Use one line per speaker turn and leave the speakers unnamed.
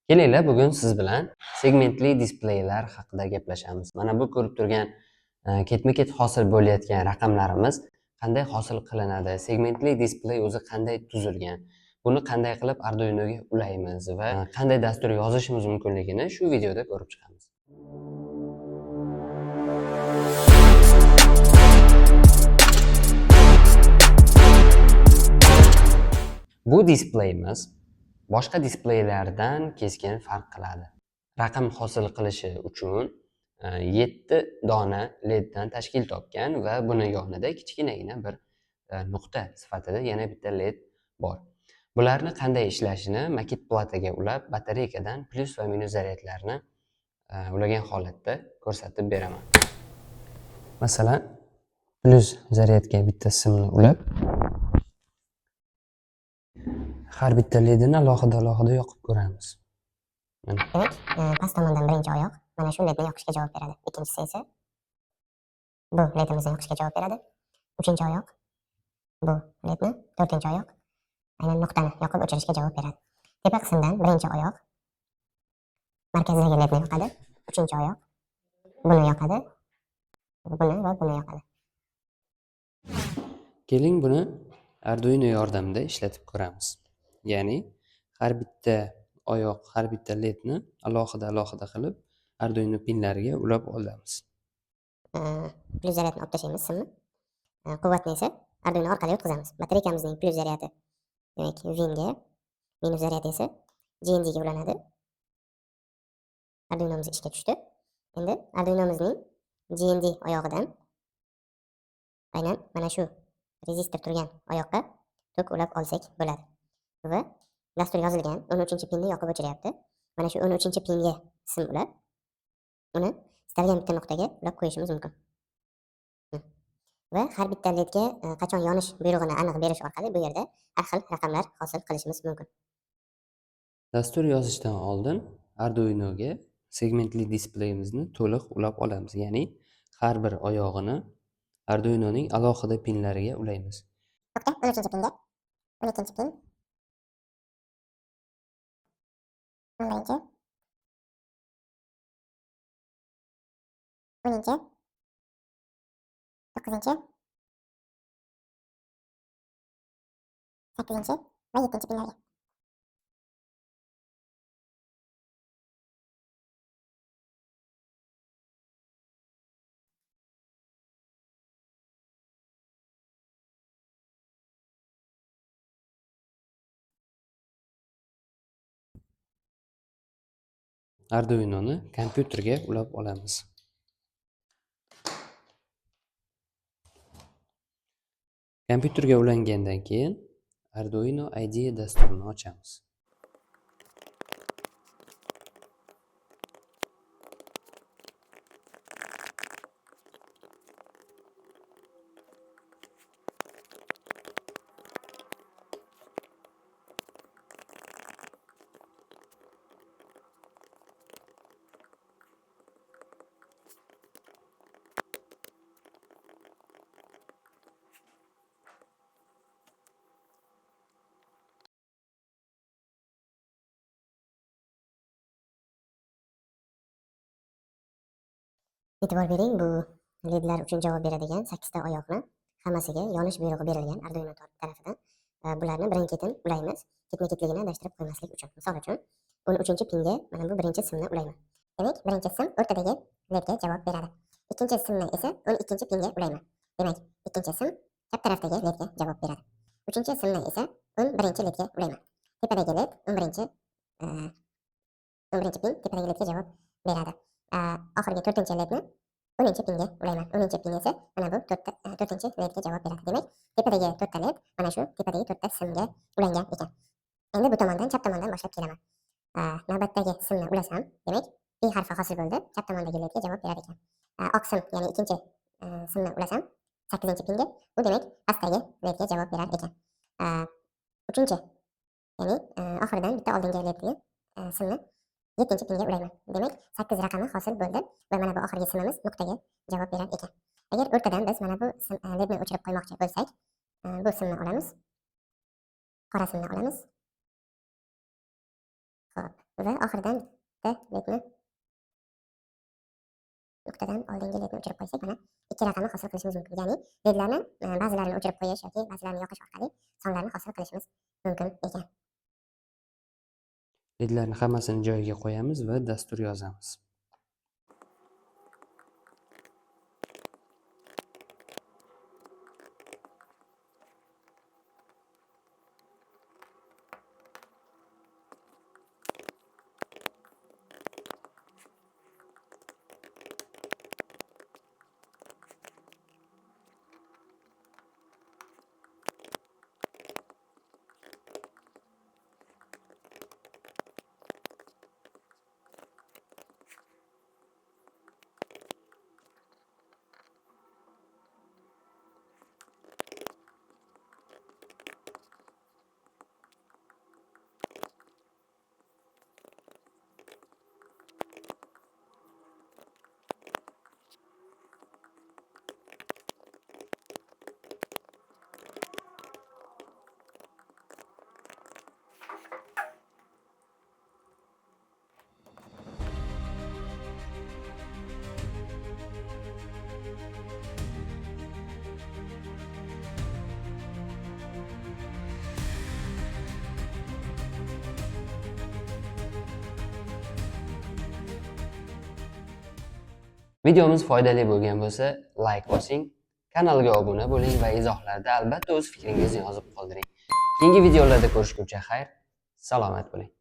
Kelinglar, bugun siz bilan segmentli displeylar haqida gaplashamiz. Mana bu ko'rib turgan ketma-ket hosil bo'layotgan raqamlarimiz qanday hosil qilinadi? Segmentli displey o'zi qanday tuzilgan? Buni qanday qilib Arduinoga ulaymiz va qanday dastur yozishimiz mumkinligini shu videoda ko'rib chiqamiz. Bu displeyimiz boshqa displeylardan keskin farq qiladi. Raqam hosil qilishi uchun 7 dona leddan tashkil topgan va buni yonida kichkinagina bir nuqta sifatida yana bitta led bor. Bularni qanday ishlashini maket plataga ulab, batareykadan plyus va minus zaryadlarni ulagan holatda ko'rsatib beraman. Masalan, plyus zaryadga bitta simni ulab, har bitta ledini alohida yoqib ko'ramiz.
Demak, past tomondan birinchi oyoq mana shu ledni yoqishga javob beradi. Ikkinchisi esa bu ledimizni yoqishga javob beradi. Uchinchi oyoq bu ledni, to'rtinchi oyoq aynan nuqtani yoqib o'chirishga javob beradi. Tepa qismdan birinchi oyoq markazdagi ledni yoqadi. Uchinchi oyoq buni yoqadi. Buni va buni yoqadi.
Keling, buni Arduino yordamida ishlatib ko'ramiz. Ya'ni har bitta oyoq, har bitta ledni alohida qilib Arduino pinlariga ulab olamiz.
Plyus zaryadni olib tashlaymiz simni. Quvvatni esa Arduino orqali o'tkazamiz. Batareykamizning plyus zaryadi demak vinga, minus zaryadi esa GND ga ulanadi. Arduinomiz ishga tushdi. Endi Arduinomizning GND oyog'idan aynan mana shu rezistor turgan oyoqqa tok ulab olsak bo'ladi. Va dastur yozilgan 13-pinni yoqib o'chiryapti. Mana shu 13-pinga sim ulab, uni istalgan bitta nuqtaga ulab qo'yishimiz mumkin. Va har bitta ledga qachon yonish buyrug'ini aniq berish orqali bu yerda har xil raqamlar hosil qilishimiz mumkin.
Dastur yozishdan oldin Arduinoga segmentli displeyimizni to'liq ulab olamiz. Ya'ni har bir oyog'ini Arduinoning alohida pinlariga ulaymiz.
Nuqta 13-pinga, 12-pin, 11-chi, 10-chi, 9-chi, 8-chi va 7-chi pinlarga.
Arduinoni kompyuterga ulab olamiz. Kompyuterga ulangandan keyin Arduino IDE dasturini ochamiz.
E'tibor bering, bu ledlar uchun javob beradigan 8 ta oyoqni hammasiga yonish buyrug'i berilgan Arduino tarafidan. Bularni birin-ketin ulaymiz, ketma-ketligini adashtirib qo'ymaslik uchun. Misol uchun 13-pinga mana bu birinchi simni ulayman. Demak, birinchi sim o'rtadagi ledga javob beradi. Ikkinchi simni esa 12-pinga ulayman. Demak, ikkinchi sim chap tarafdagi ledga javob beradi. Uchinchi simni esa 11-ledga ulayman. Tepadagi led 11-pin tepadagi ledga javob beradi. Oxirgi 4-ledni 10-pinga ulayman. 10-pin esa mana bu 4-ledga javob beradi. Demak, tepadagi 4 ta led mana shu tepadagi 4 ta simga ulangan ekan. Endi bu tomondan, chap tomondan boshlab kelaman. Navbatdagi simni ulasam, demak, P harfi hosil bo'ldi. Chap tomondagi ledga javob berar ekan. Oq sim, ya'ni ikkinchi simni ulasam 8-pinga, bu demak pastdagi ledga javob berar ekan. Uchinchi, ya'ni oxiridan bitta oldingi ledga simni 7-pinga ulayman. Demak, 8 raqami hosil bo'ldi va mana bu oxirgi simimiz nuqtaga javob berar ekan. Agar o'rtadan biz mana bu ledni o'chirib qo'ymoqchi bo'lsak, bu simni olamiz. Qora simni olamiz. Xo'p, va oxiridan bitta ledni nuqtadan oldingi ledni o'chirib qo'ysak, mana ikki raqamni hosil qilishimiz mumkin. Ya'ni ledlarni ba'zilarini o'chirib qo'yish yoki ba'zilarini yoqish orqali sonlarni hosil qilishimiz mumkin ekan.
Ledlarni hammasini joyiga qo'yamiz va dastur yozamiz. Videomiz foydali bo'lgan bo'lsa, like bosing, kanalga obuna bo'ling va izohlarda albatta o'z fikringizni yozib qoldiring. Keyingi videolarda ko'rishguncha xayr, salomat bo'ling.